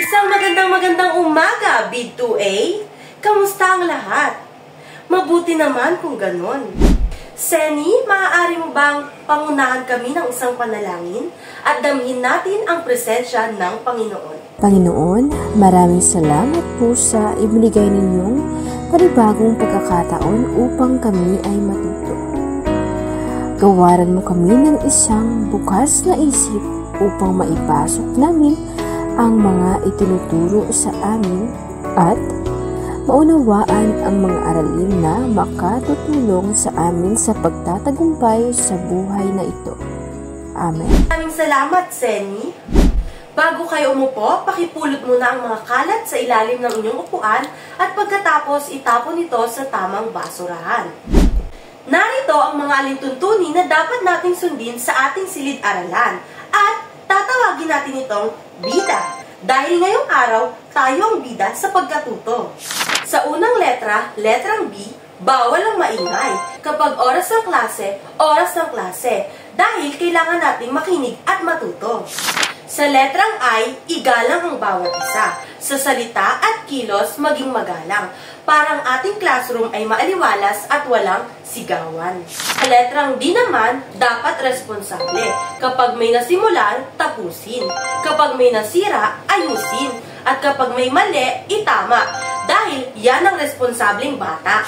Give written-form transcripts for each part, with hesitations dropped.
Isang magandang umaga, Bid 2A! Kamusta ang lahat? Mabuti naman kung ganon. Seni, maaari mo bang pangunahan kami ng isang panalangin at damhin natin ang presensya ng Panginoon? Panginoon, maraming salamat po sa ibinigay ninyong panibagong pagkakataon upang kami ay matuto. Gawaran mo kami ng isang bukas na isip upang maipasok namin ang mga itinuturo sa amin at maunawaan ang mga aralin na makatutulong sa amin sa pagtatagumpay sa buhay na ito. Amen. Maraming salamat, Seni. Bago kayo umupo, pakipulot muna ang mga kalat sa ilalim ng inyong upuan at pagkatapos itapon ito sa tamang basurahan. Narito ang mga alintuntunin na dapat nating sundin sa ating silid-aralan at tatawagin natin itong bida. Dahil ngayong araw, tayo ang bida sa pagkatuto. Sa unang letra, letrang B, bawal ang maingay. Kapag oras ng klase, dahil kailangan nating makinig at matuto. Sa letrang I, igalang ang bawat isa. Sa salita at kilos, maging magalang. Parang ating classroom ay maaliwalas at walang sigawan. Sa letrang D naman, dapat responsable. Kapag may nasimulan, tapusin. Kapag may nasira, ayusin. At kapag may mali, itama. Dahil yan ang responsableng bata.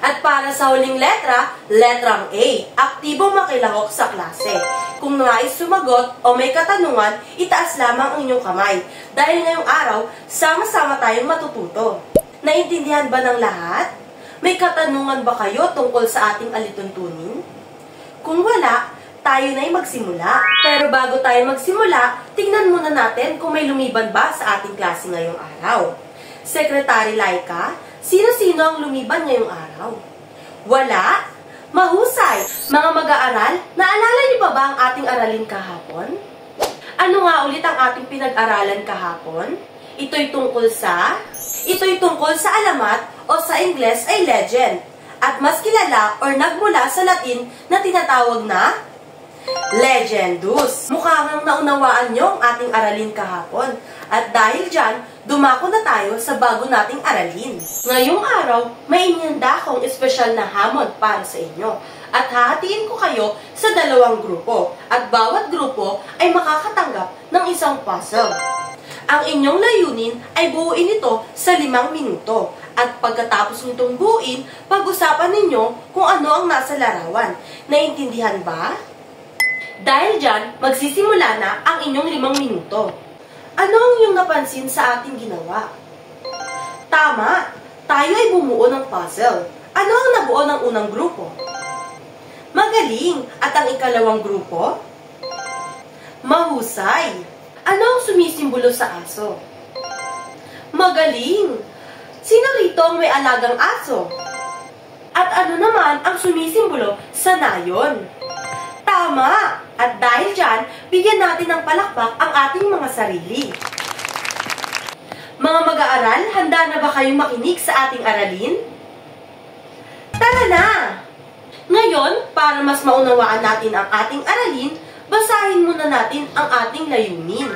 At para sa huling letra, letrang A, aktibong makilahok sa klase. Kung nais sumagot o may katanungan, itaas lamang ang inyong kamay. Dahil ngayong araw, sama-sama tayong matututo. Naintindihan ba ng lahat? May katanungan ba kayo tungkol sa ating alituntunin? Kung wala, tayo na'y magsimula. Pero bago tayo magsimula, tingnan muna natin kung may lumiban ba sa ating klase ngayong araw. Secretary Laika, sino-sino ang lumiban ngayong araw? Wala? Mahusay! Mga mag-aaral, naalala niyo pa ba ang ating aralin kahapon? Ano nga ulit ang ating pinag-aralan kahapon? Ito'y tungkol sa alamat o sa Ingles ay legend. At mas kilala or nagmula sa Latin na tinatawag na legendus. Mukhang naunawaan niyo ang ating aralin kahapon. At dahil dyan, dumako na tayo sa bago nating aralin. Ngayong araw, may inihanda akong espesyal na hamon para sa inyo. At hahatiin ko kayo sa dalawang grupo. At bawat grupo ay makakatanggap ng isang puzzle. Ang inyong layunin ay buuin ito sa 5 minuto. At pagkatapos nitong buuin, pag-usapan ninyo kung ano ang nasa larawan. Naintindihan ba? Dahil dyan, magsisimula na ang inyong 5 minuto. Ano ang iyong napansin sa ating ginawa? Tama! Tayo ay bumuo ng puzzle. Ano ang nabuo ng unang grupo? Magaling! At ang ikalawang grupo? Mahusay! Ano ang sumisimbolo sa aso? Magaling! Sino rito ang may alagang aso? At ano naman ang sumisimbolo sa nayon? Tama! At dahil dyan, bigyan natin ng palakpak ang ating mga sarili. Mga mag-aaral, handa na ba kayong makinig sa ating aralin? Tara na! Ngayon, para mas maunawaan natin ang ating aralin, basahin muna natin ang ating layunin.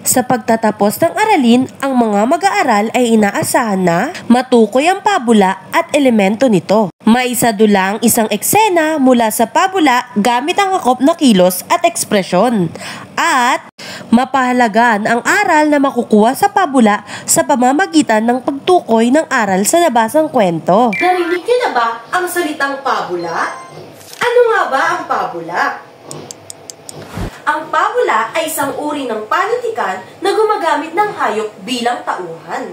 Sa pagtatapos ng aralin, ang mga mag-aaral ay inaasahan na matukoy ang pabula at elemento nito. Maisadulang isang eksena mula sa pabula gamit ang angkop na kilos at ekspresyon. At mapahalagan ang aral na makukuha sa pabula sa pamamagitan ng pagtukoy ng aral sa nabasang kwento. Narinig niyo na ba ang salitang pabula? Ano nga ba ang pabula? Ang pabula ay isang uri ng panitikan na gumagamit ng hayop bilang tauhan,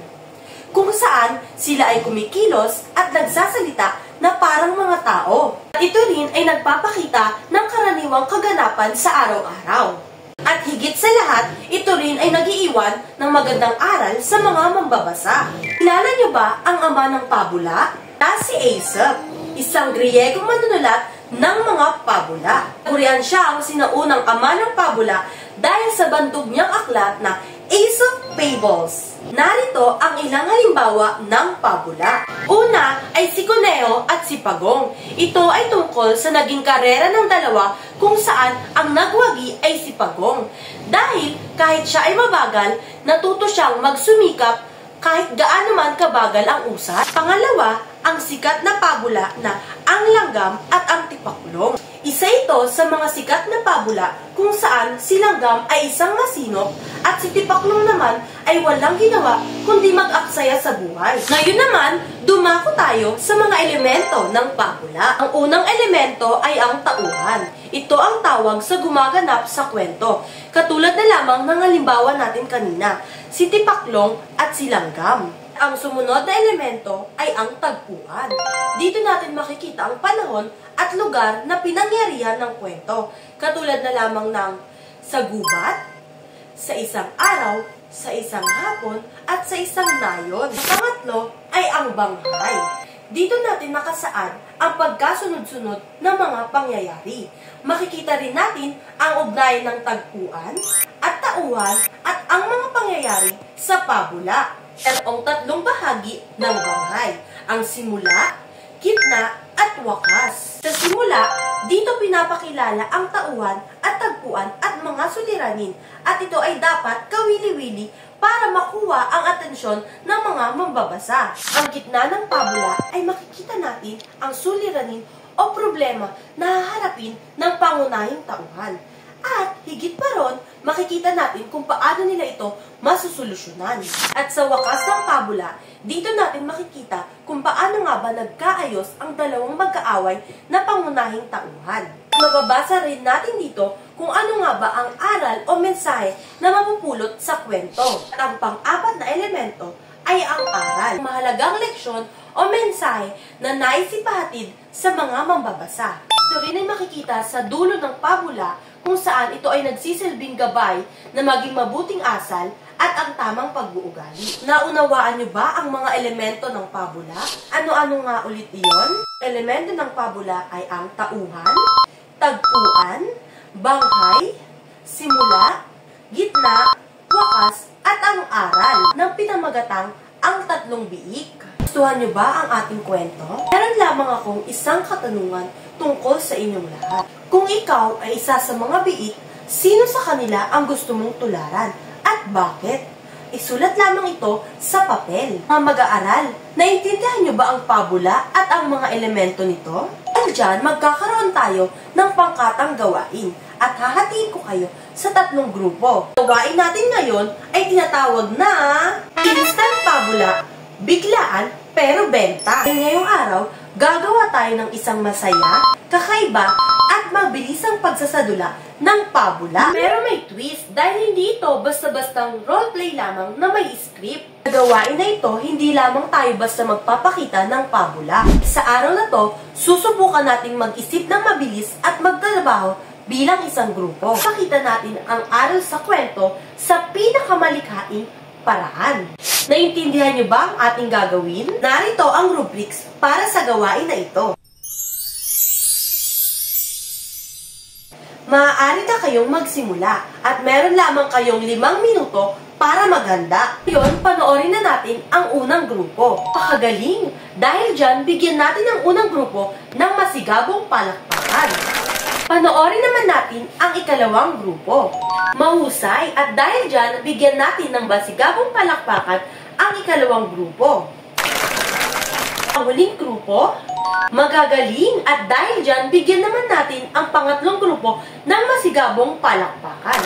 kung saan sila ay kumikilos at nagsasalita na parang mga tao. At ito rin ay nagpapakita ng karaniwang kaganapan sa araw-araw. At higit sa lahat, ito rin ay nag-iiwan ng magandang aral sa mga mambabasa. Kilala niyo ba ang ama ng pabula? Si Aesop, isang Griyegong manunulat ng mga pabula. Nagurian siya ang sinaunang ama ng pabula dahil sa bandog niyang aklat na Aesop's tables. Narito ang ilang halimbawa ng pabula. Una ay si Conejo at si Pagong. Ito ay tungkol sa naging karera ng dalawa kung saan ang nagwagi ay si Pagong. Dahil kahit siya ay mabagal, natuto siyang magsumikap kahit gaano man kabagal ang usad. Pangalawa, ang sikat na pabula na Ang Langgam at ang Tipaklong. Isa ito sa mga sikat na pabula kung saan si Langgam ay isang masinop at si Tipaklong naman ay walang ginawa kundi mag-aksaya sa buhay. Ngayon naman, dumako tayo sa mga elemento ng pabula. Ang unang elemento ay ang tauhan. Ito ang tawag sa gumaganap sa kwento. Katulad na lamang ng halimbawa natin kanina, si Tipaklong at si Langgam. Ang sumunod na elemento ay ang tagpuan. Dito natin makikita ang panahon at lugar na pinangyarihan ng kwento. Katulad na lamang ng sa gubat, sa isang araw, sa isang hapon, at sa isang nayon. Pangatlo ay ang banghay. Dito natin nakasaad ang pagkasunod-sunod ng mga pangyayari. Makikita rin natin ang ugnayan ng tagpuan at tauhan at ang mga pangyayari sa pabula. Ang tatlong bahagi ng banghay, ang simula, gitna, at wakas. Sa simula, dito pinapakilala ang tauhan at tagpuan at mga suliranin at ito ay dapat kawili-wili para makuha ang atensyon ng mga mambabasa. Ang gitna ng pabula ay makikita natin ang suliranin o problema na haharapin ng pangunahing tauhan. At higit pa ron, makikita natin kung paano nila ito masusolusyonan. At sa wakas ng pabula, dito natin makikita kung paano nga ba nagkaayos ang dalawang magkaaway na pangunahing tauhan. Mababasa rin natin dito kung ano nga ba ang aral o mensahe na mapupulot sa kwento. At ang pang-apat na elemento ay ang aral. Mahalagang leksyon o mensahe na nais ipahatid sa mga mambabasa. Ito rin ay makikita sa dulo ng pabula kung saan ito ay nagsisilbing gabay na maging mabuting asal at ang tamang pag-uugali. Naunawaan niyo ba ang mga elemento ng pabula? Ano-ano nga ulit iyon? Elemento ng pabula ay ang tauhan, tagpuan, banghay, simula, gitna, wakas, at ang aral ng pinamagatang ang tatlong biik. Gustuhan niyo ba ang ating kwento? Meron lamang akong isang katanungan tungkol sa inyong lahat. Kung ikaw ay isa sa mga biik, sino sa kanila ang gusto mong tularan? At bakit? Isulat lamang ito sa papel. Mga mag-aaral, naintindihan niyo ba ang pabula at ang mga elemento nito? At dyan, magkakaroon tayo ng pangkatang gawain at hahatiin ko kayo sa tatlong grupo. Gawain natin ngayon ay tinatawag na instant pabula, biglaan pero benta. Ngayong araw, gagawa tayo ng isang masaya, kakaiba, at mabilisang pagsasadula ng pabula. Pero may twist dahil hindi ito basta-bastang roleplay lamang na may script. Sa gawain na ito, hindi lamang tayo basta magpapakita ng pabula. Sa araw na to, susubukan nating mag-isip ng mabilis at magtrabaho bilang isang grupo. Pakita natin ang aral sa kwento sa pinakamalikhaing paraan. Naintindihan niyo ba ang ating gagawin? Narito ang rubrics para sa gawain na ito. Maaari na kayong magsimula at meron lamang kayong 5 minuto para maghanda. Ngayon, panoorin na natin ang unang grupo. Pakagaling! Dahil dyan, bigyan natin ang unang grupo ng masigabong palakpakan. Panoorin naman natin ang ikalawang grupo. Mahusay at dahil dyan, bigyan natin ng masigabong palakpakan ang ikalawang grupo. Ang huling grupo, magagaling at dahil dyan, bigyan naman natin ang pangatlong grupo ng masigabong palakpakan.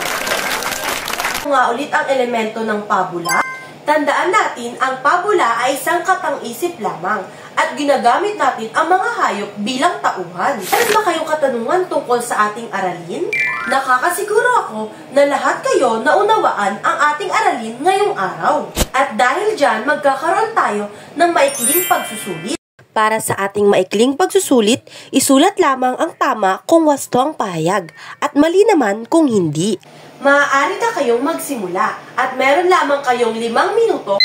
Nga ulit ang elemento ng pabula. Tandaan natin, ang pabula ay isang kapang-isip lamang at ginagamit natin ang mga hayop bilang tauhan. Meron ba kayong katanungan tungkol sa ating aralin? Nakakasiguro ako na lahat kayo naunawaan ang ating aralin ngayong araw. At dahil dyan, magkakaroon tayo ng maikling pagsusulit. Para sa ating maikling pagsusulit, isulat lamang ang tama kung wasto ang pahayag at mali naman kung hindi. Maaari na kayong magsimula at meron lamang kayong 5 minuto.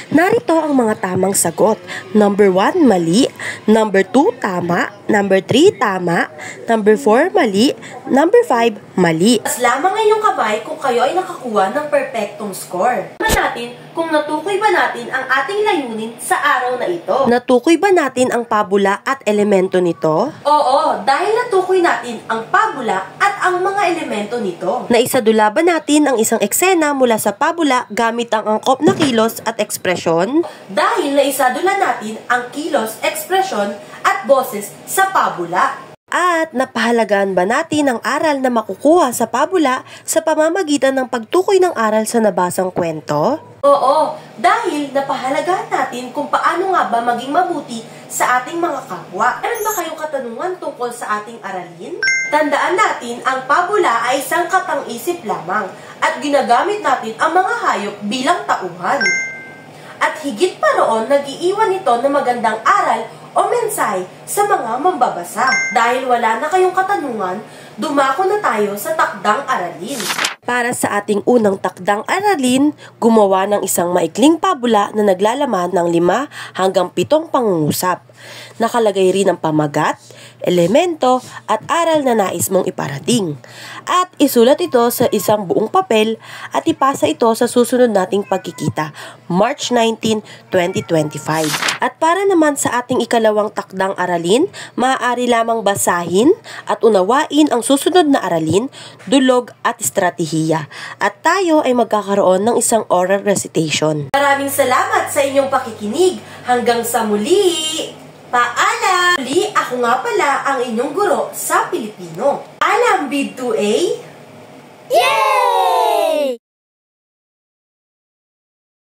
Narito ang mga tamang sagot. Number 1, mali. Number 2, tama. Number 3, tama. Number 4, mali. Number 5, mali. Mas lamang inyong kamay kung kayo ay nakakuha ng perfectong score. Tignan natin kung natukoy ba natin ang ating layunin sa araw na ito. Natukoy ba natin ang pabula at elemento nito? Oo, dahil natukoy natin ang pabula at ang mga elemento nito. Naisadula ba natin ang isang eksena mula sa pabula gamit ang angkop na kilos at ekspresyon? Dahil naisadula natin ang kilos, ekspresyon at boses sa pabula. At napahalagaan ba natin ang aral na makukuha sa pabula sa pamamagitan ng pagtukoy ng aral sa nabasang kwento? Oo, dahil napahalagaan natin kung paano nga ba maging mabuti sa ating mga kapwa. Meron ba kayong katanungan tungkol sa ating aralin? Tandaan natin, ang pabula ay isang katang-isip lamang at ginagamit natin ang mga hayop bilang tauhan. At higit pa roon, nag-iiwan ito ng magandang aral o mensahe sa mga mambabasa. Dahil wala na kayong katanungan, dumako na tayo sa takdang aralin. Para sa ating unang takdang aralin, gumawa ng isang maikling pabula na naglalaman ng 5 hanggang 7 pangungusap. Nakalagay rin ang pamagat, elemento at aral na nais mong iparating. At isulat ito sa isang buong papel at ipasa ito sa susunod nating pagkikita, March 19, 2025. At para naman sa ating ikalawang takdang aralin, maaari lamang basahin at unawain ang susunod na aralin, dulog at estratehiya. At tayo ay magkakaroon ng isang oral recitation. Maraming salamat sa inyong pakikinig. Hanggang sa muli! Paalam! Muli, ako nga pala ang inyong guro sa Pilipino. Alam, bid 2A? Yay!